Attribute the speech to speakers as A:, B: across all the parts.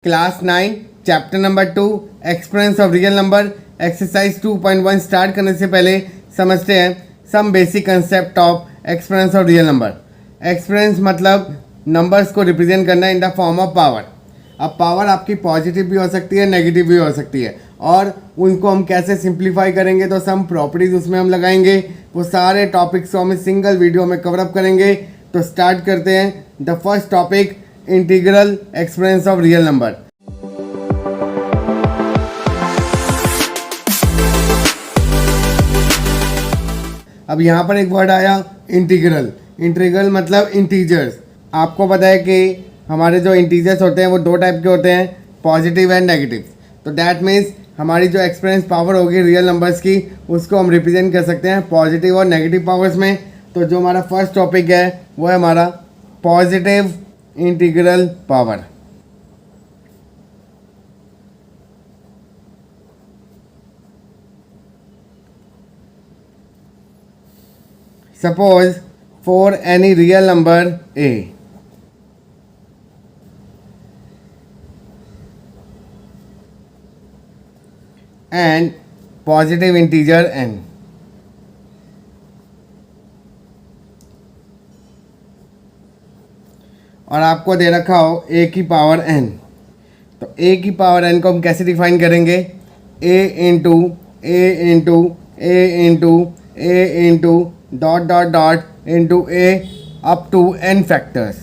A: Class 9 chapter number 2 exponents of real number exercise 2.1 start करने से पहले समझते हैं some basic concept of exponents of real number. Exponents मतलब नंबर्स को रिप्रेजेंट करना in the form of power. अब पावर आपकी पॉजिटिव भी हो सकती है, नेगेटिव भी हो सकती है, और उनको हम कैसे सिंप्लीफाई करेंगे तो सम प्रॉपर्टीज उसमें हम लगाएंगे। वो सारे टॉपिक्स को हम इस सिंगल वीडियो में कवर अप करेंगे। तो स्टार्ट करते हैं। The first topic, integral exponents of real number. अब यहाँ पर एक वर्ड आया इंटीग्रल। इंटीग्रल मतलब इंटीजर्स। आपको पता है कि हमारे जो इंटीजर्स होते हैं वो दो टाइप के होते हैं, पॉजिटिव एंड नेगेटिव। तो दैट मीन्स हमारी जो एक्सपेरेंस पावर होगी रियल नंबर्स की, उसको हम रिप्रेजेंट कर सकते हैं पॉजिटिव और नेगेटिव पावर्स में। तो जो हमारा फर्स्ट टॉपिक है वो है हमारा positive integral power. Suppose for any real number a and positive integer n, और आपको दे रखा हो a की पावर n। तो a की पावर n को हम कैसे डिफाइन करेंगे? a into a into a into a into dot dot dot into a up to n factors.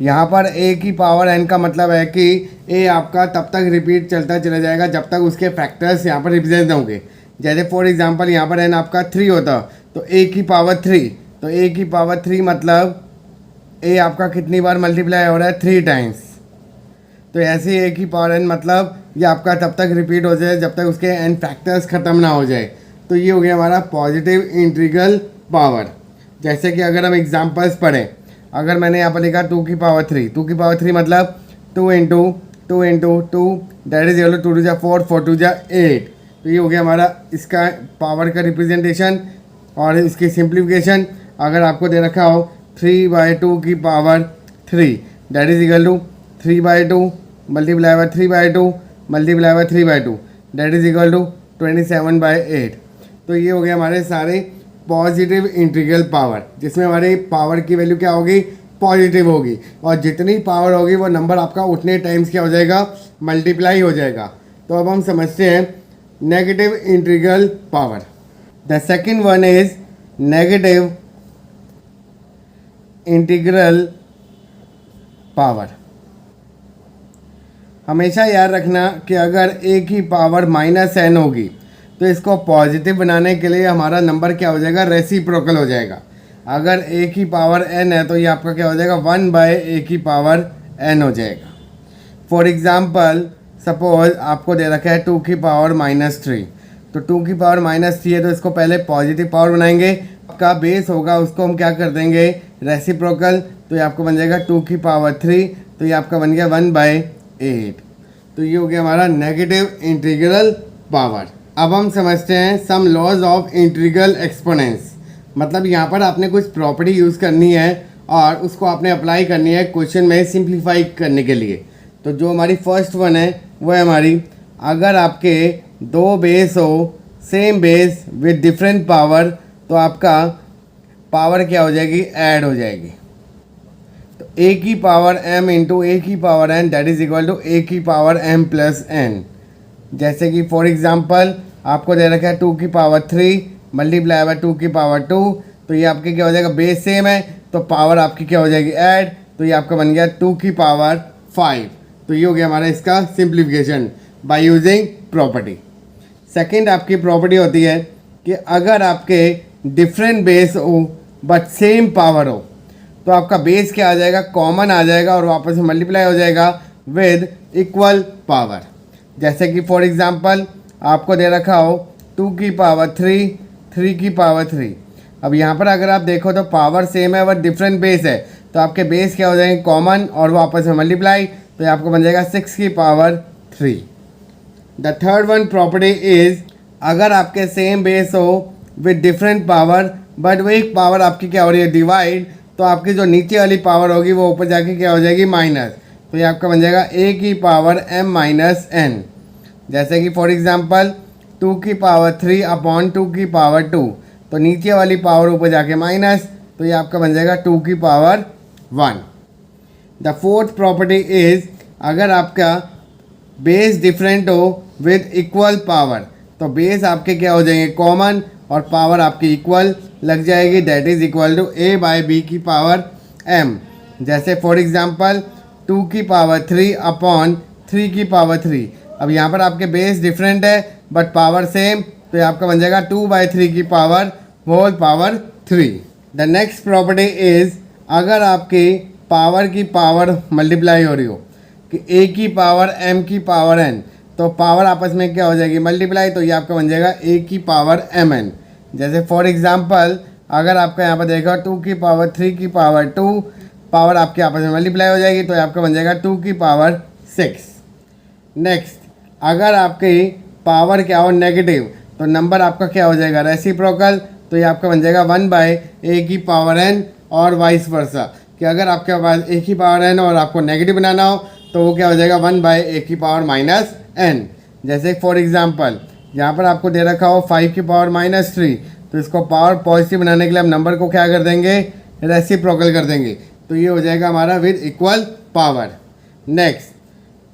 A: यहाँ पर a की पावर n का मतलब है कि a आपका तब तक रिपीट चलता चला जाएगा जब तक उसके फैक्टर्स यहाँ पर रिप्रेजेंट होंगे। जैसे फॉर एग्जांपल यहाँ पर n आपका 3 होता तो a की पावर 3, तो a की पावर 3 मतलब a आपका कितनी बार मल्टीप्लाई हो रहा है? 3 टाइम्स। तो ऐसे ही a की पावर n मतलब ये आपका तब तक रिपीट हो जाए जब तक उसके n फैक्टर्स ख़त्म ना हो जाए। तो ये हो गया हमारा पॉजिटिव इंटीग्रल पावर। जैसे कि अगर हम एग्जांपल्स पढ़ें, अगर मैंने यहाँ पर लिखा 2 की पावर 3, 2 की पावर 3 मतलब 2 into 2 into 2 that is equal to 2 जा 4, 4 2 जा 8। तो ये हो गया हमारा इसका पावर का रिप्रेजेंटेशन और इसकी सिंप्लीफिकेशन। अगर आपको दे रखा हो 3/2 की power 3 that is equal to 3/2 multiply by 3/2 multiply by 3/2 that is equal to 27/8। तो ये हो गया हमारे सारे पॉजिटिव इंटीग्रल पावर, जिसमें हमारी पावर की वैल्यू क्या होगी? पॉजिटिव होगी, और जितनी पावर होगी वो नंबर आपका उतने टाइम्स क्या हो जाएगा? मल्टीप्लाई हो जाएगा। तो अब हम समझते हैं negative integral power. The second one is negative integral power. हमेशा याद रखना कि अगर a की पावर -n होगी तो इसको पॉजिटिव बनाने के लिए हमारा नंबर क्या हो जाएगा? रेसिप्रोकल हो जाएगा। अगर a की पावर n है तो ये आपका क्या हो जाएगा? 1/a की पावर n हो जाएगा। फॉर एग्ज़ाम्पल सपोज आपको दे रखा है 2 की पावर -3, तो 2 की पावर -3 है तो इसको पहले पॉजिटिव पावर बनाएंगे। आपका बेस होगा उसको हम क्या कर देंगे? रेसिप्रोकल। तो ये आपको बन जाएगा 2 की पावर 3, तो ये आपका बन गया 1/8। तो ये हो गया हमारा नेगेटिव इंटीग्रल पावर। अब हम समझते हैं सम लॉज ऑफ इंटीग्रल एक्सपोनेंस। मतलब यहाँ पर आपने कुछ प्रॉपर्टी यूज़ करनी है और उसको आपने अप्लाई करनी है क्वेश्चन में सिंप्लीफाई करने के लिए। तो जो हमारी फर्स्ट वन है वो है हमारी, अगर आपके दो बेस हो, same base with different power, तो आपका पावर क्या हो जाएगी? ऐड हो जाएगी। तो a की पावर m इंटू a की power n that is equal to a की पावर m प्लस n। जैसे कि फॉर एग्जांपल आपको दे रखा है 2 की पावर 3 मल्टीप्लाई बाय 2 की पावर 2, तो ये आपके क्या हो जाएगा? बेस सेम है तो पावर आपकी क्या हो जाएगी? ऐड। तो ये आपका बन गया 2 की पावर 5। तो ये हो गया हमारा इसका simplification by using property. Second आपकी प्रॉपर्टी होती है कि अगर आपके डिफरेंट बेस हो बट सेम पावर हो तो आपका बेस क्या आ जाएगा? कॉमन आ जाएगा और वापस से मल्टीप्लाई हो जाएगा विद इक्वल पावर। जैसे कि फॉर एग्जांपल आपको दे रखा हो 2 की पावर 3, 3 की पावर 3। अब यहाँ पर अगर आप देखो तो पावर सेम है बट डिफरेंट बेस है, तो आपके बेस क्या हो जाएंगे? कॉमन और वापस में मल्टीप्लाई, तो ये आपको बन जाएगा 6 की power 3। The third one property is, अगर आपके सेम बेस हो विद डिफरेंट पावर बट वो एक पावर आपकी क्या हो रही है? डिवाइड, तो आपकी जो नीचे वाली पावर होगी वो ऊपर जाके क्या हो जाएगी? माइनस। तो ये आपका बन जाएगा a की पावर m माइनस n। जैसे कि फॉर एग्जांपल 2 की पावर 3 अपॉन 2 की पावर 2, तो नीचे वाली पावर ऊपर जाके माइनस, तो ये आपका बन जाएगा 2 की power 1। The fourth property is, अगर आपका बेस डिफरेंट हो विद इक्वल पावर, तो बेस आपके क्या हो जाएंगे कॉमन और पावर आपकी इक्वल लग जाएगी, that is equal to a by b की पावर m। जैसे फॉर एग्जांपल 2 की पावर 3 अपॉन 3 की पावर 3। अब यहाँ पर आपके बेस डिफरेंट है बट पावर सेम, तो ये आपका बन जाएगा 2/3 की power whole power 3। The next property is, अगर आपकी पावर की पावर मल्टीप्लाई हो रही हो कि a की पावर m की पावर n, तो पावर आपस में क्या हो जाएगी मल्टीप्लाई, तो ये आपका बन जाएगा a की पावर mn। जैसे फॉर एग्जांपल अगर आपका यहाँ पर देखा 2 की पावर 3 की पावर 2, पावर आपके आपस में मल्टीप्लाई हो जाएगी, तो ये आपका बन जाएगा 2 की पावर 6। नेक्स्ट, अगर आपकी पावर क्या हो नेगेटिव, तो नंबर आपका क्या हो जाएगा रेसिप्रोकल, तो ये आपका बन जाएगा 1/a की पावर n और वाइस वर्सा, कि अगर आपके पास a की पावर n और आपको नेगेटिव बनाना हो तो वो क्या हो जाएगा 1/a की पावर माइनस n। जैसे फॉर एग्जांपल यहाँ पर आपको दे रखा हो 5 की पावर -3, तो इसको पावर पॉजिटिव बनाने के लिए हम नंबर को क्या कर देंगे रेसिप्रोकल कर देंगे, तो ये हो जाएगा हमारा विद इक्वल पावर। नेक्स्ट,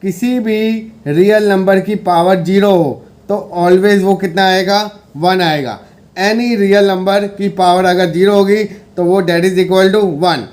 A: किसी भी रियल नंबर की पावर 0 हो तो ऑलवेज वो कितना आएगा 1 आएगा। एनी रियल नंबर की पावर अगर 0 होगी तो वो डेट इज इक्वल टू 1।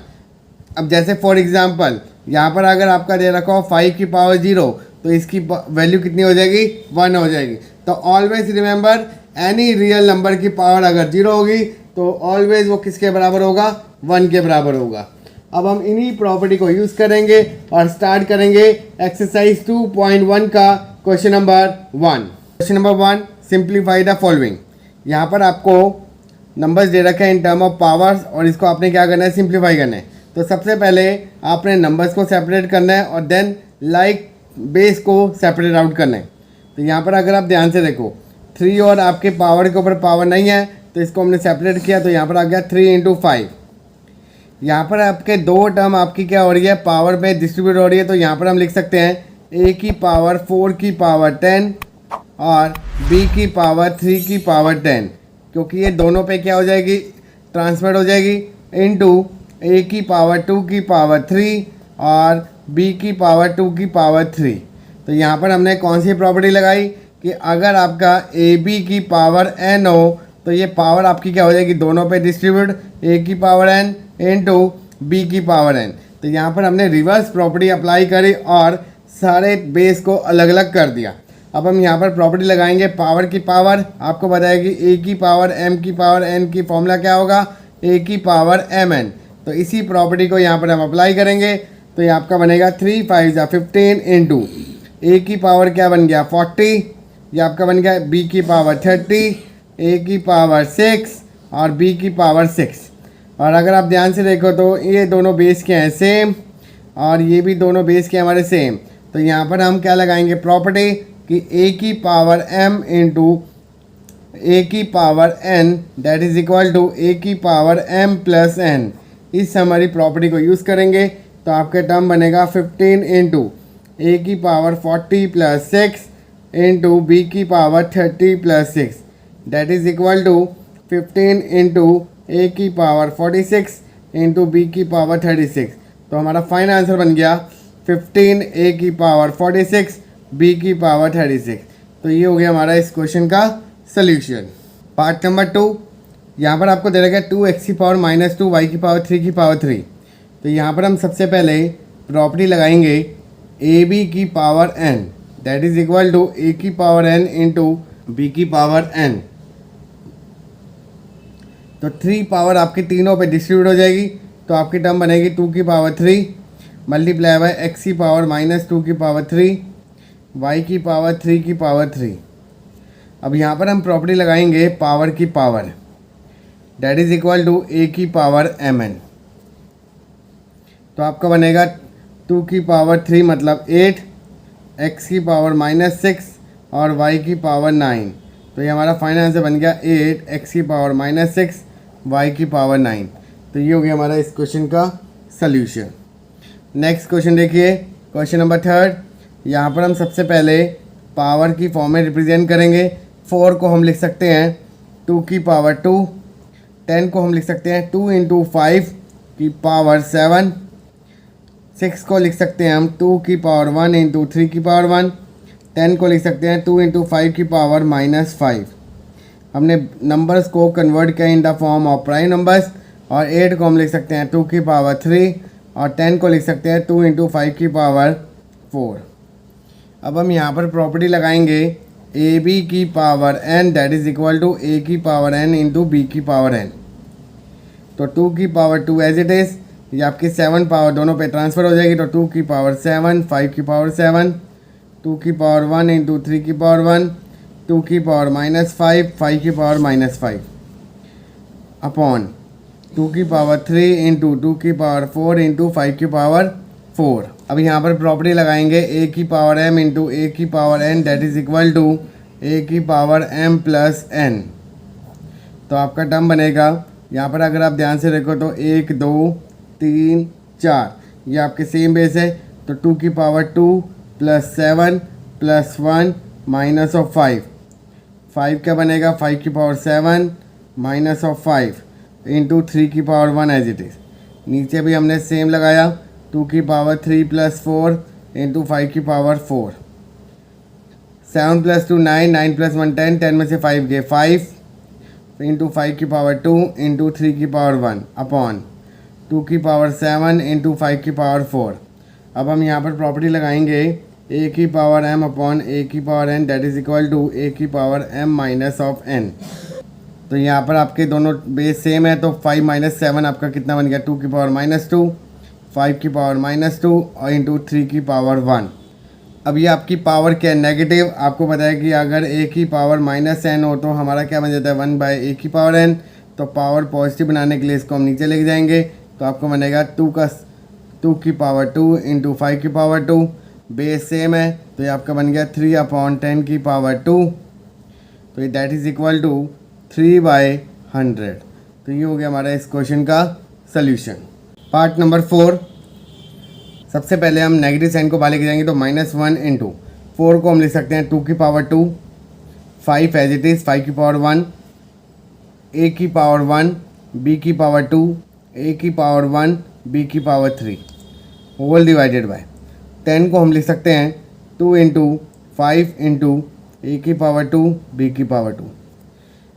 A: अब जैसे फॉर एग्जांपल यहाँ पर अगर आपका दे रखा हो 5 की पावर 0, तो इसकी वैल्यू कितनी हो जाएगी 1 हो जाएगी। तो always remember, any real number की पावर अगर 0 होगी तो ऑलवेज वो किसके बराबर होगा 1 के बराबर होगा। अब हम इन्हीं प्रॉपर्टी को यूज़ करेंगे और स्टार्ट करेंगे एक्सरसाइज 2.1 का question number 1। Question number 1, simplify the following. यहाँ पर आपको नंबर्स दे रखे हैं इन टर्म ऑफ पावर्स और इसको आपने क्या करना है सिंप्लीफाई करना है। तो सबसे पहले आपने नंबर्स को सेपरेट करना है और देन लाइक बेस को सेपरेट आउट करना है। तो यहाँ पर अगर आप ध्यान से देखो 3 और आपके पावर के ऊपर पावर नहीं है, तो इसको हमने सेपरेट किया, तो यहाँ पर आ गया 3 × 5। यहाँ पर आपके दो टर्म आपकी क्या हो रही है पावर में डिस्ट्रीब्यूट हो रही है, तो यहाँ पर हम लिख सकते हैं a की पावर 4 की पावर 10 और b की पावर 3 की पावर 10, क्योंकि ये दोनों पे क्या हो जाएगी ट्रांसफर हो जाएगी इनटू a की पावर 2 की पावर 3 और b की पावर 2 की पावर 3। तो यहाँ पर हमने कौन सी प्रॉपर्टी लगाई कि अगर आपका ab की पावर n हो तो ये पावर आपकी क्या हो जाएगी दोनों पे डिस्ट्रीब्यूट, a की पावर n इनटू b की पावर n। तो यहाँ पर हमने रिवर्स प्रॉपर्टी अप्लाई करी और सारे बेस को अलग अलग कर दिया। अब हम यहाँ पर प्रॉपर्टी लगाएंगे पावर की पावर, आपको बताएगी a की पावर m की पावर n की फॉर्मूला क्या होगा a की पावर mn। तो इसी प्रॉपर्टी को यहाँ पर हम अप्लाई करेंगे, तो ये आपका बनेगा 3 5 15 इंटू a की पावर क्या बन गया 40, ये आपका बन गया b की पावर 30, a की पावर 6 और b की पावर 6। और अगर आप ध्यान से देखो तो ये दोनों बेस के हैं सेम और ये भी दोनों बेस के हमारे सेम। तो यहाँ पर हम क्या लगाएंगे प्रॉपर्टी कि a की पावर m इंटू a की power n that is equal to a की पावर m प्लस n। इस हमारी प्रॉपर्टी को यूज़ करेंगे तो आपके टर्म बनेगा 15 इंटू a की पावर 40 प्लस 6 इंटू b की power 30 plus 6 that is equal to 15 into a की पावर 46 इंटू b की पावर 36। तो हमारा फाइनल आंसर बन गया 15 a की पावर 46 b की पावर 36। तो ये हो गया हमारा इस क्वेश्चन का सल्यूशन। पार्ट नंबर 2, यहाँ पर आपको दे रखा है 2x की पावर -2 y की पावर 3 की पावर 3। तो यहाँ पर हम सबसे पहले प्रॉपर्टी लगाएंगे ab की power n that is equal to a की पावर n इंटू b की पावर n। तो 3 पावर आपकी तीनों पे डिस्ट्रीब्यूट हो जाएगी, तो आपकी टर्म बनेगी 2 की पावर 3 मल्टीप्लाई बाय x की पावर -2 की पावर 3 y की पावर 3 की पावर 3। अब यहाँ पर हम प्रॉपर्टी लगाएंगे पावर की power that is equal to a की पावर mn। तो आपका बनेगा 2 की पावर 3 मतलब 8, x की पावर -6 और y की पावर 9। तो ये हमारा फाइनल आंसर बन गया 8 x की पावर -6 y की पावर 9। तो ये हो गया हमारा इस क्वेश्चन का सल्यूशन। नेक्स्ट क्वेश्चन देखिए क्वेश्चन नंबर थर्ड, यहाँ पर हम सबसे पहले पावर की फॉर्म में रिप्रेजेंट करेंगे। 4 को हम लिख सकते हैं 2 की पावर 2, 10 को हम लिख सकते हैं 2 इंटू 5 की पावर 7, 6 को लिख सकते हैं हम 2 की पावर 1 इंटू 3 की पावर 1, 10 को लिख सकते हैं 2 इंटू 5 की पावर -5। हमने नंबर्स को कन्वर्ट किया इन the form of prime numbers, और 8 को हम लिख सकते हैं 2 की पावर 3, और 10 को लिख सकते हैं 2 इंटू 5 की पावर 4। अब हम यहाँ पर प्रॉपर्टी लगाएंगे ए बी की power n that is equal to A की पावर n इंटू बी की पावर n। तो 2 की पावर 2 एज इट इज़, ये आपकी 7 पावर दोनों पे ट्रांसफ़र हो जाएगी। तो 2 की पावर 7, 5 की पावर 7, 2 की पावर 1 इंटू 3 की पावर 1, 2 की पावर -5, 5 की पावर -5 अपॉन 2 की पावर 3 इंटू 2 की पावर 4 इंटू 5 की पावर 4। अब यहाँ पर प्रॉपर्टी लगाएंगे ए की पावर m इंटू ए की power n that is equal to A की पावर m प्लस n। तो आपका टर्म बनेगा, यहाँ पर अगर आप ध्यान से देखो तो 1 2 3 4 ये आपके सेम बेस है। तो 2 की power 2 plus 7 plus 1 minus of 5, 5 क्या बनेगा 5 की पावर 7 माइनस ऑफ 5 इंटू 3 की पावर 1 एज इट इज़। नीचे भी हमने सेम लगाया 2 की पावर 3 प्लस 4 इंटू 5 की पावर 4, 7 प्लस 2 9, 9 प्लस 1 10, 10 में से 5 गए 5 इंटू 5 की पावर 2 इंटू 3 की पावर 1 अपॉन 2 की पावर 7 इंटू 5 की पावर 4। अब हम यहाँ पर प्रॉपर्टी लगाएंगे ए की पावर m अपॉन ए की power n that is equal to A की power m minus of n। तो यहाँ पर आपके दोनों बेस सेम है, तो 5 माइनस 7 आपका कितना बन गया 2 की पावर -2, 5 की पावर -2 और इंटू 3 की पावर 1। अब ये आपकी पावर क्या है नेगेटिव। आपको पता है कि अगर ए की पावर -n हो तो हमारा क्या बन जाता है 1 बाई ए की पावर n। तो पावर पॉजिटिव बनाने के लिए इसको हम नीचे लेके जाएंगे, तो आपको बनेगा 2 की पावर 2 इंटू 5 की पावर 2, बेस सेम है तो ये आपका बन गया 3/10 की पावर 2। तो ये दैट इज़ इक्वल टू 3/100। तो ये हो गया हमारा इस क्वेश्चन का सल्यूशन। पार्ट नंबर 4, सबसे पहले हम नेगेटिव साइन को बाहर लेके जाएंगे। तो -1 इंटू 4 को हम लिख सकते हैं 2 की पावर 2, 5 एज इट इज़, 5 की पावर 1, ए की पावर 1, बी की पावर 2, ए की पावर 1, बी की पावर 3 होल डिवाइडेड बाय 10 को हम लिख सकते हैं 2 इंटू 5 इंटू ए की पावर 2, बी की पावर 2।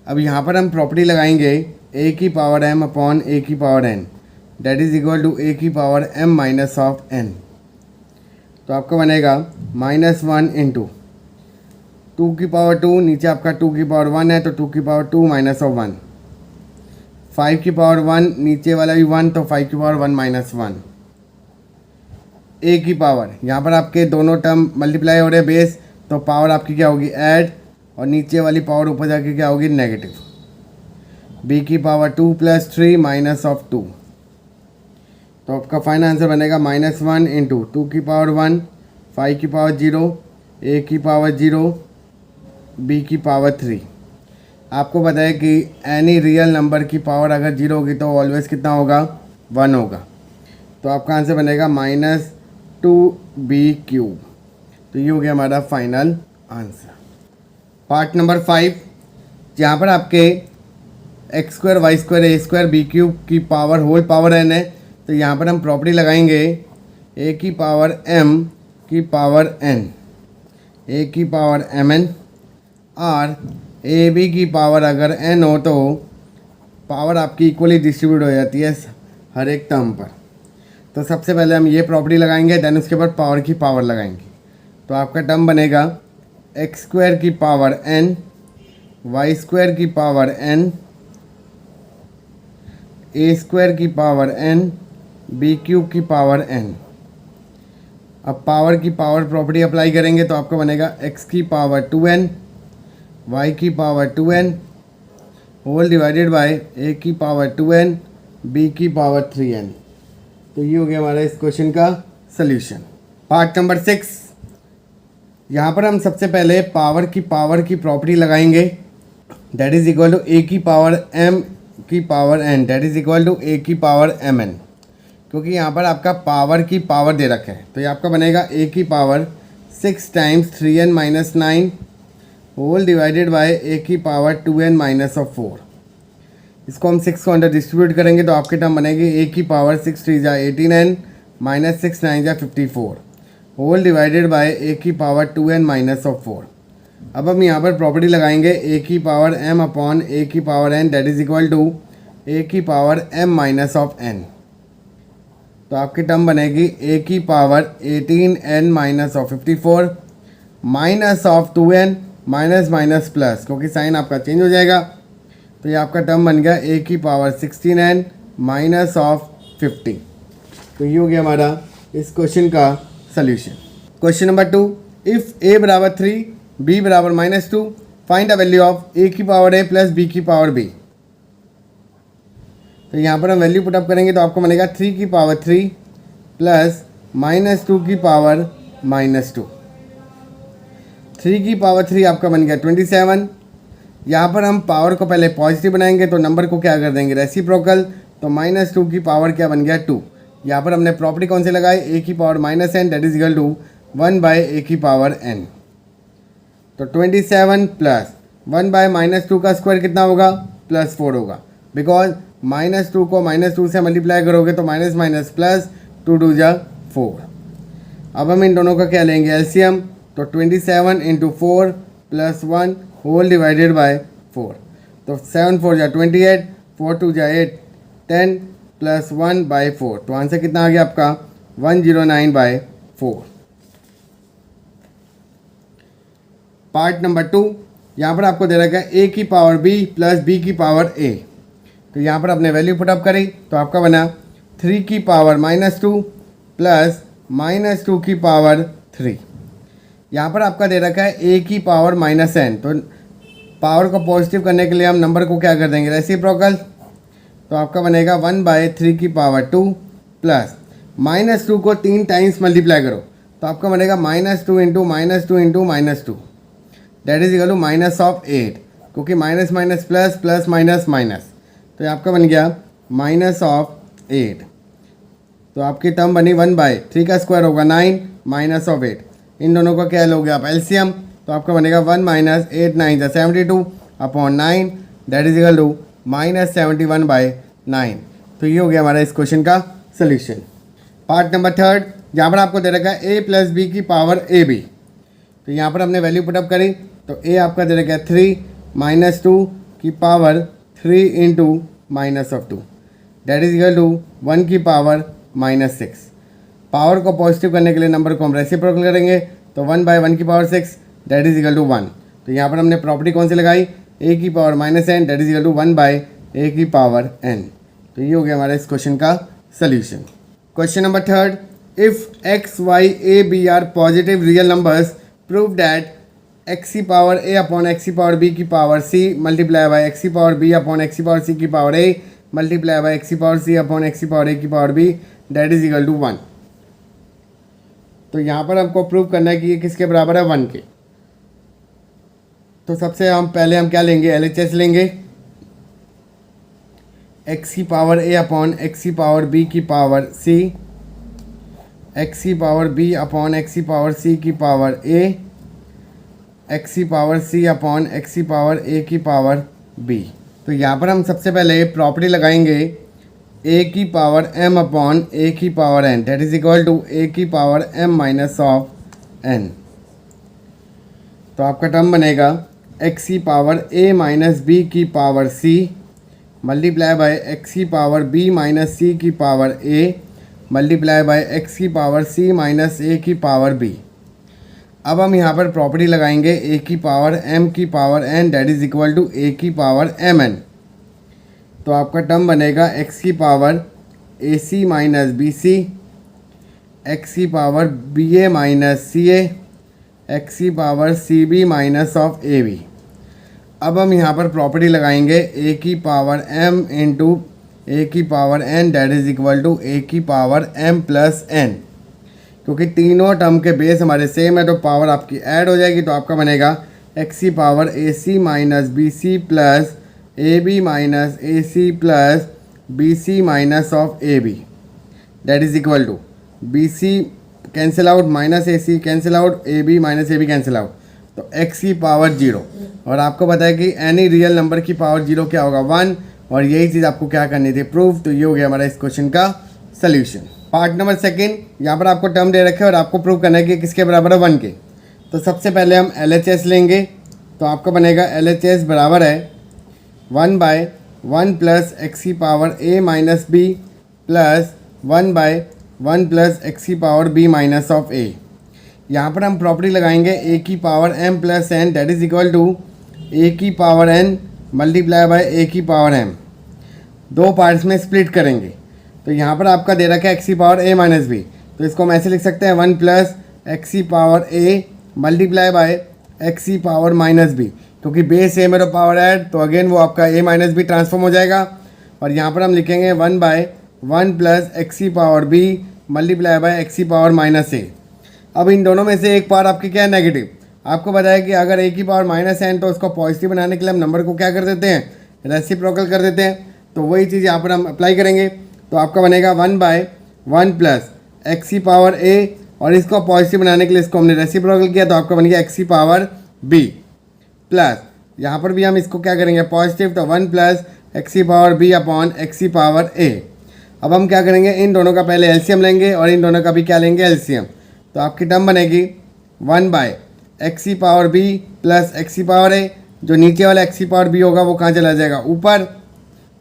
A: अब यहाँ पर हम प्रॉपर्टी लगाएंगे ए की पावर m अपॉन ए की power n that is equal to A की power m minus of n। तो आपका बनेगा -1 इंटू 2 की पावर 2, नीचे आपका 2 की पावर 1 है तो 2 की पावर 2 माइनस ऑफ 1, 5 की पावर 1, नीचे वाला भी 1 तो 5 की पावर 1 माइनस 1, ए की पावर, यहाँ पर आपके दोनों टर्म मल्टीप्लाई हो रहे हैं बेस, तो पावर आपकी क्या होगी ऐड, और नीचे वाली पावर ऊपर जाके क्या होगी नेगेटिव, बी की पावर 2 प्लस 3 माइनस ऑफ 2। तो आपका फाइनल आंसर बनेगा -1 इंटू 2 की पावर 1, 5 की पावर 0, ए की पावर 0, बी की पावर 3। आपको पता है कि एनी रियल नंबर की पावर अगर 0 होगी तो ऑलवेज कितना होगा 1 होगा। तो आपका आंसर बनेगा -2b³। तो ये हो गया हमारा फाइनल आंसर। पार्ट नंबर 5, जहाँ पर आपके x² y² a² b³ की पावर होल पावर n है। तो यहाँ पर हम प्रॉपर्टी लगाएंगे a की पावर m की पावर n, a की पावर mn, और ए बी की पावर अगर n हो तो पावर आपकी इक्वली डिस्ट्रीब्यूट हो जाती है हर एक टर्म पर। तो सबसे पहले हम ये प्रॉपर्टी लगाएंगे, देन उसके बाद पावर की पावर लगाएंगे। तो आपका टर्म बनेगा x² की पावर n, y² की पावर n, a² की पावर n, b³ की पावर n। अब पावर की पावर प्रॉपर्टी अप्लाई करेंगे तो आपका बनेगा x की पावर 2n, y की power 2n whole divided by a की पावर 2n, b की पावर 3n। तो ये हो गया हमारा इस क्वेश्चन का सल्यूशन। पार्ट नंबर 6, यहाँ पर हम सबसे पहले पावर की प्रॉपर्टी लगाएंगे, that is equal to a की पावर m की power n that is equal to a की पावर mn। क्योंकि यहाँ पर आपका पावर की पावर दे रखा है, तो ये आपका बनेगा a की power 6 times 3n minus 9 whole divided by a की पावर 2n माइनस ऑफ 4। इसको हम 6 को अंडर डिस्ट्रीब्यूट करेंगे तो आपके टर्म बनेगी a की पावर 6 3 जा 18n माइनस 6 9 जा 54 होल डिवाइडेड बाय a की पावर 2n माइनस ऑफ 4। अब हम यहाँ पर प्रॉपर्टी लगाएंगे a की पावर m अपॉन a की power n that is equal to a की power m minus of n। तो आपकी टर्म बनेगी a की power 18n minus of 54 minus of 2n minus minus plus, क्योंकि साइन आपका चेंज हो जाएगा। तो ये आपका टर्म बन गया a की पावर 16n माइनस ऑफ 50। तो ये हो गया हमारा इस क्वेश्चन का solution. Question number 2, if a बराबर 3 b बराबर -2 find the value of a की पावर a प्लस b की पावर b। तो यहाँ पर हम वैल्यू पुटअप करेंगे तो आपको बनेगा 3 की पावर 3 प्लस -2 की पावर -2। 3 की पावर 3 आपका बन गया 27। यहाँ पर हम पावर को पहले पॉजिटिव बनाएंगे तो नंबर को क्या कर देंगे रेसिप्रोकल, तो -2 की पावर क्या बन गया 2। यहाँ पर हमने प्रॉपर्टी कौन से लगाई, a की power -n that is equal to 1 by a की पावर n। तो 27 प्लस 1 बाय -2 का स्क्वायर कितना होगा, +4 होगा, बिकॉज -2 को -2 से मल्टीप्लाई करोगे तो माइनस माइनस प्लस 2 2 जा 4। अब हम इन दोनों का क्या लेंगे एलसीएम, तो 27 into 4 plus 1 whole divided by 4। तो 7 4 जा 28, 4 2 जा 8, 10 प्लस 1 बाय 4। तो आंसर कितना आ गया आपका 109 बाय 4। पार्ट नंबर 2, यहाँ पर आपको दे रखा है a की पावर b प्लस b की पावर a। तो यहाँ पर आपने वैल्यू पुटअप करी तो आपका बना 3 की पावर -2 प्लस -2 की पावर 3। यहाँ पर आपका दे रखा है a की पावर -n, तो पावर को पॉजिटिव करने के लिए हम नंबर को क्या कर देंगे रेसिप्रोकल। तो आपका बनेगा 1 बाय 3 की पावर 2 प्लस -2 को 3 टाइम्स मल्टीप्लाई करो तो आपका बनेगा -2 into -2 that is equal to minus of 8, क्योंकि minus minus plus plus minus minus, तो ये आपका बन गया माइनस ऑफ 8। तो आपकी टर्म बनी 1 बाय 3 का स्क्वायर होगा 9 माइनस ऑफ 8। इन दोनों का क्या लोगे आप एलसीएम, तो आपका बनेगा 1 माइनस 8 9 जा 72 upon 9 that is equal to -71 by 9। तो ये हो गया हमारा इस क्वेश्चन का सोल्यूशन। पार्ट नंबर 3, जहाँ पर आपको दे रखा है a प्लस बी की पावर ए बी। तो यहाँ पर हमने वैल्यू पुटअप करी तो a आपका दे रखा है 3 -2 की power 3 into minus of 2 that is equal to 1 की पावर -6। पावर को पॉजिटिव करने के लिए नंबर को हम रेसिप्रोकल करेंगे तो 1 बाय 1 की power 6 that is equal to 1। तो यहाँ पर हमने प्रॉपर्टी कौन सी लगाई, a की power -n that is equal to 1 by a की पावर n। तो ये हो गया हमारा इस क्वेश्चन का solution. Question number 3, if x y a b are positive real numbers prove that x की पावर a अपॉन x की पावर b की power c multiply by x की पावर b अपॉन x की power c की power a multiply by x की power c upon x की power a की power b that is equal to 1। तो यहाँ पर हमको प्रूव करना है कि ये किसके बराबर है 1 के। तो सबसे पहले हम क्या लेंगे LHS लेंगे, x की पावर a अपॉन x की पावर b की पावर c, x की पावर b अपॉन x की पावर c की पावर a, x की पावर c अपॉन x की पावर a की पावर b। तो यहाँ पर हम सबसे पहले प्रॉपर्टी लगाएंगे a की पावर m अपॉन a की power n that is equal to a की power m minus of n। तो आपका टर्म बनेगा x की पावर a माइनस b की power c multiply by x की पावर b माइनस c की power a multiply by x की power c minus a की पावर b। अब हम यहाँ पर प्रॉपर्टी लगाएंगे a की पावर m की power n that is equal to a की पावर mn। तो आपका टर्म बनेगा x की power ac minus bc, x की power ba minus ca, x की power cb minus of ab। अब हम यहाँ पर प्रॉपर्टी लगाएंगे a की पावर m इंटू a की power n that is equal to a की पावर m प्लस n, क्योंकि तीनों टर्म के बेस हमारे सेम है तो पावर आपकी ऐड हो जाएगी। तो आपका बनेगा x की power ac minus bc plus ab minus ac plus bc minus of ab that is equal to b c cancel out minus a c cancel out a b minus a b cancel out, तो x की power 0। और आपको पता है कि any real number की power 0 क्या होगा 1, और यही चीज़ आपको क्या करनी थी प्रूफ। तो ये हो गया हमारा इस क्वेश्चन का सोल्यूशन। पार्ट नंबर सेकंड, यहाँ पर आपको टर्म दे रखे हैं और आपको प्रूव करना है कि किसके बराबर है 1 के। तो सबसे पहले हम LHS लेंगे, तो आपका बनेगा LHS बराबर है 1/1 प्लस एक्स की power a minus B plus 1/1 plus x की power b minus of a। यहाँ पर हम प्रॉपर्टी लगाएंगे a की power m plus n that is equal to a की power n multiply by a की पावर m। दो पार्ट्स में स्प्लिट करेंगे, तो यहाँ पर आपका दे रखा है x की पावर a माइनस बी, तो इसको हम ऐसे लिख सकते हैं 1 प्लस एक्स की power a multiply bye x की पावर माइनस बी, क्योंकि बेस सेम है तो पावर ऐड, तो अगेन वो आपका a माइनस बी ट्रांसफॉर्म हो जाएगा। और यहाँ पर हम लिखेंगे 1/1 प्लस एक्स की power b multiply by x की पावर माइनस a। अब इन दोनों में से एक पावर आपकी क्या है नेगेटिव। आपको बताया कि अगर a की पावर माइनस n तो उसको पॉजिटिव बनाने के लिए हम नंबर को क्या कर देते हैं रेसिप्रोकल कर देते हैं। तो वही चीज़ यहाँ पर हम अप्लाई करेंगे, तो आपका बनेगा 1/1 प्लस एक्स की पावर a, और इसको पॉजिटिव बनाने के लिए इसको हमने रेसिप्रोकल किया, तो आपका बन गया एक्स की पावर b प्लस यहाँ पर भी हम इसको क्या करेंगे पॉजिटिव, तो 1 प्लस एक्स की पावर b अपॉन एक्स की पावर a। अब हम क्या करेंगे इन दोनों का पहले एलसीएम लेंगे और इन दोनों का भी क्या लेंगे एलसीएम, तो आपकी टर्म बनेगी 1/एक्स की पावर b प्लस एक्स की पावर a। जो नीचे वाला एक्स की पावर b होगा वो कहाँ चला जाएगा ऊपर,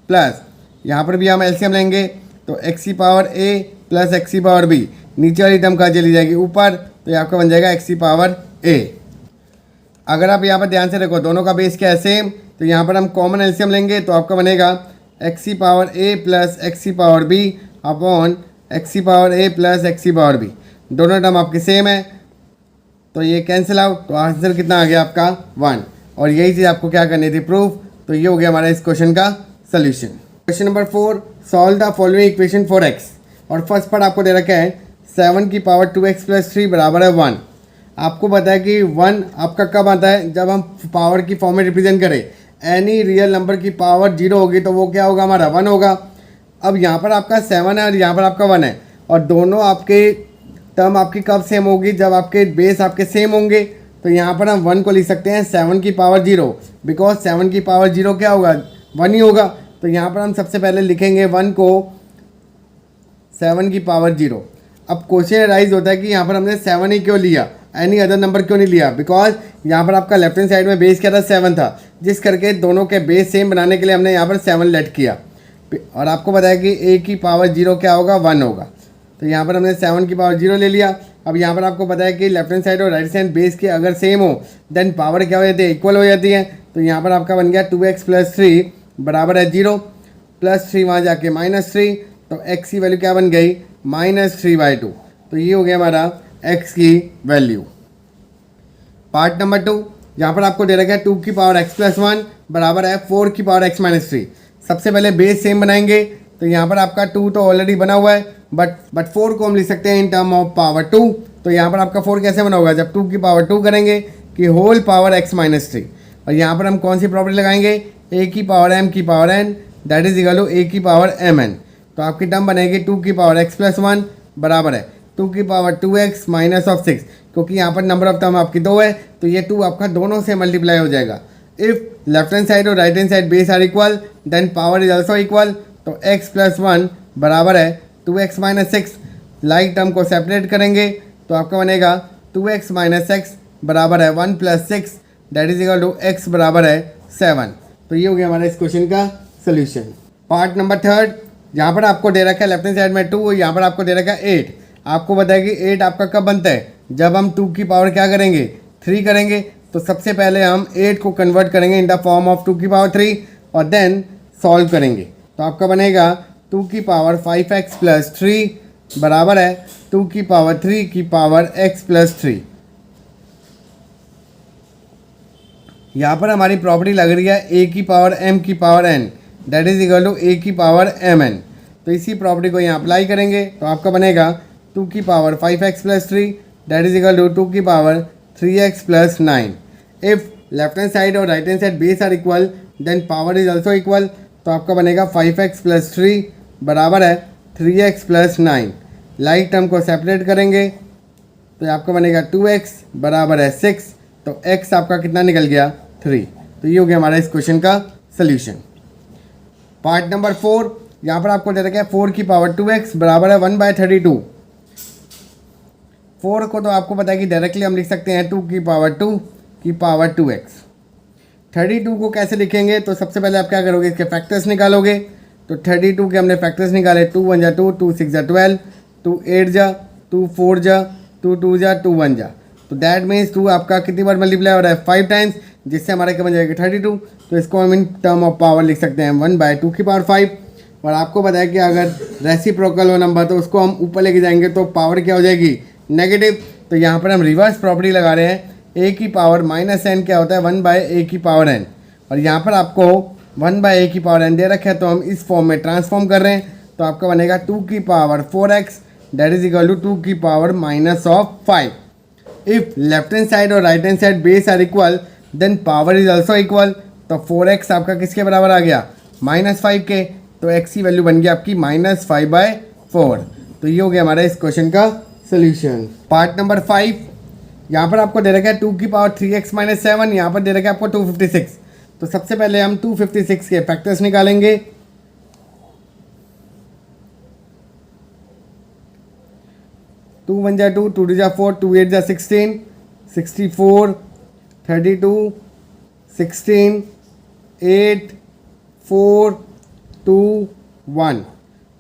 A: प्लस यहाँ पर भी हम एलसीएम लेंगे, तो एक्स की पावर a प्लस एक्स की पावर b, नीचे वाली टर्म कहाँ चली जाएगी ऊपर, तो ये आपका बन जाएगा एक्स की पावर a। अगर आप यहाँ पर ध्यान से देखो दोनों का बेस क्या है सेम, तो यहाँ पर हम कॉमन एलसीएम लेंगे, तो आपका बनेगा एक्स की पावर a प्लस एक्स की पावर b अपॉन एक्स की पावर a प्लस एक्स की पावर b। दोनों टर्म आपके सेम है, तो ये कैंसिल आउट, तो आंसर कितना आ गया आपका 1। और यही चीज़ आपको क्या करनी थी प्रूफ। तो ये हो गया हमारा इस क्वेश्चन का solution. Question number 4, solve the following equation for x। और फर्स्ट पार्ट आपको दे रखा है 7 की पावर 2x प्लस 3 बराबर है 1। आपको पता है कि 1 आपका कब आता है जब हम पावर की फॉर्म में रिप्रेजेंट करें। एनी रियल नंबर की पावर 0 होगी तो वो क्या होगा हमारा 1 होगा। अब यहाँ पर आपका 7 है और यहाँ पर आपका 1 है, और दोनों आपके टर्म आपकी कब सेम होगी जब आपके बेस आपके सेम होंगे। तो यहाँ पर हम 1 को लिख सकते हैं 7 की पावर 0, बिकॉज 7 की पावर 0 क्या होगा 1 ही होगा। तो यहाँ पर हम सबसे पहले लिखेंगे 1 को 7 की पावर 0। अब क्वेश्चन राइज होता है कि यहाँ पर हमने 7 ही क्यों लिया, एनी अदर नंबर क्यों नहीं लिया, बिकॉज यहाँ पर आपका लेफ्ट हैंड साइड में बेस क्या था 7 था, जिस करके दोनों के बेस सेम बनाने के लिए हमने यहाँ पर 7 लेट किया। और आपको पता है कि a की पावर 0 क्या होगा 1 होगा, तो यहाँ पर हमने 7 की पावर 0 ले लिया। अब यहाँ पर आपको पता है कि लेफ्ट हैंड साइड और राइट साइड बेस के अगर सेम हो देन पावर क्या हो जाती है इक्वल हो जाती है। तो यहाँ पर आपका बन गया 2x प्लस 3 बराबर है 0, प्लस 3 वहाँ जाके -3, तो x की वैल्यू क्या बन गई -3/2। तो ये हो गया हमारा x की वैल्यू। पार्ट नंबर 2, यहाँ पर आपको दे रखा है 2 की पावर x प्लस 1 बराबर है 4 की पावर x माइनस 3। सबसे पहले बेस सेम बनाएंगे, तो यहाँ पर आपका 2 तो ऑलरेडी बना हुआ है, बट 4 को हम लिख सकते हैं इन टर्म ऑफ पावर 2। तो यहाँ पर आपका 4 कैसे बना होगा जब 2 की पावर 2 करेंगे कि होल पावर x माइनस 3। और यहाँ पर हम कौन सी प्रॉपर्टी लगाएंगे a की पावर m की power n that is equal to a की पावर mn। तो आपकी टर्म बनेगी 2 की पावर x प्लस 1 बराबर है 2 की पावर 2x माइनस ऑफ 6, क्योंकि यहाँ पर नंबर ऑफ टर्म आपकी 2 है, तो ये 2 आपका दोनों से मल्टीप्लाई हो जाएगा। इफ़ लेफ्ट हैंड साइड और right hand side base are equal then power is also equal, तो x प्लस 1 बराबर है 2x माइनस 6। लाइक टर्म को सेपरेट करेंगे तो आपका बनेगा 2x माइनस x बराबर है 1 plus 6 that is equal to x बराबर है 7। तो ये हो गया हमारा इस क्वेश्चन का सोल्यूशन। पार्ट नंबर 3, यहाँ पर आपको दे रखा है लेफ्ट हैंड साइड में 2, यहाँ पर आपको दे रखा है 8। आपको बताया कि 8 आपका कब बनता है जब हम 2 की पावर क्या करेंगे 3 करेंगे। तो सबसे पहले हम 8 को कन्वर्ट करेंगे इन द फॉर्म ऑफ 2 की पावर 3 और देन सॉल्व करेंगे। तो आपका बनेगा 2 की पावर 5x प्लस 3 बराबर है 2 की पावर 3 की पावर x प्लस 3। यहाँ पर हमारी प्रॉपर्टी लग रही है a की पावर m की power n that is equal to a की पावर mn। तो इसी प्रॉपर्टी को यहाँ अप्लाई करेंगे, तो आपका बनेगा 2 की power 5x plus 3 that is equal to 2 की power 3x plus 9। If left hand side और right hand side base are equal then power is also equal, तो आपका बनेगा 5x प्लस 3 बराबर है 3x प्लस 9, लाइक टर्म को separate करेंगे तो आपका बनेगा 2x बराबर है 6, तो x आपका कितना निकल गया 3। तो ये हो गया हमारा इस क्वेश्चन का सल्यूशन। पार्ट नंबर 4, यहाँ पर आपको दे रखा है 4 की पावर 2x बराबर है 1/32। 4 को तो आपको पता है कि डायरेक्टली हम लिख सकते हैं 2 की पावर 2 की पावर 2x। 32 को कैसे लिखेंगे, तो सबसे पहले आप क्या करोगे, इसके फैक्टर्स निकालोगे। तो 32 के हमने फैक्टर्स निकाले, 2 1 जा 2, 2 6 जा 12, 2 8 जा, 2 4 जा, 2 2 जा, 2 1 जा। तो दैट मीन्स 2 आपका कितनी बार मल्टीप्लाई हो रहा है 5 टाइम्स, जिससे हमारा क्या बन जाएगा 32। तो इसको हम इन टर्म ऑफ पावर लिख सकते हैं 1/2 की पावर 5। और आपको पता है कि अगर रेसिप्रोकल हो नंबर तो उसको हम ऊपर लेके जाएंगे तो पावर क्या हो जाएगी नेगेटिव। तो यहाँ पर हम रिवर्स प्रॉपर्टी लगा रहे हैं, a की पावर -n क्या होता है 1/a की पावर n। और यहाँ पर आपको 1/a की पावर n दे रखा है, तो हम इस फॉर्म में ट्रांसफॉर्म कर रहे हैं। तो आपका बनेगा 2 की power 4x that is equal to 2 की power -5। If left hand side और right hand side base are equal then power is also equal. तो 4x आपका किसके बराबर आ गया -5 के, तो x की वैल्यू बन गई आपकी -5/4। तो ये हो गया हमारा इस क्वेश्चन का सोल्यूशन। पार्ट नंबर 5, यहाँ पर आपको दे रखा है 2 की पावर 3x - 7, यहाँ पर दे रखा है आपको 256। तो सबसे पहले हम 256 के फैक्टर्स निकालेंगे। 2 1 जा 2, 2 2 जा 4, 2 8 जा 16, 64, 32, 16, 8, 4, 2, 1।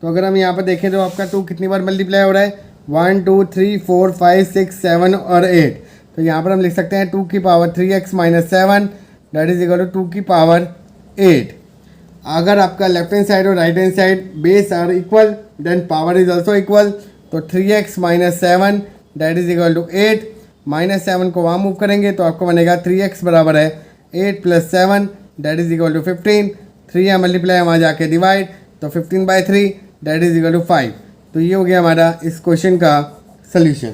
A: तो अगर हम यहाँ पर देखें तो आपका 2 कितनी बार मल्टीप्लाई हो रहा है 1 2 3 4 5 6 7 और 8। तो यहाँ पर हम लिख सकते हैं 2 की power 3x - 7 that is equal to 2 की पावर 8। अगर आपका लेफ्ट हैंड साइड और right hand side base are equal then power is also equal. तो 3x - 7 that is equal to 8, -7 को वहाँ मूव करेंगे तो आपको बनेगा 3x बराबर है 8 + 7 दैट इज इक्वल टू 15। 3 या मल्टीप्लाई वहाँ जाके डिवाइड, तो 15/3 दैट इज इक्वल टू 5। तो ये हो गया हमारा इस क्वेश्चन का सल्यूशन।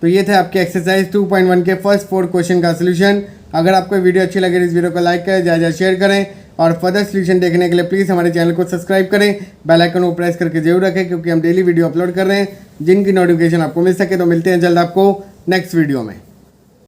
A: तो ये थे आपके एक्सरसाइज 2.1 के फर्स्ट 4 क्वेश्चन का सल्यूशन। अगर आपको वीडियो अच्छी लगे इस वीडियो को लाइक करें, ज़्यादा शेयर करें और फर्दर सल्यूशन देखने के लिए प्लीज़ हमारे चैनल को सब्सक्राइब करें, बेल आइकन को प्रेस करके जरूर रखें क्योंकि हम डेली वीडियो अपलोड कर रहे हैं जिनकी नोटिफिकेशन आपको मिल सके। तो मिलते हैं जल्द आपको नेक्स्ट वीडियो में।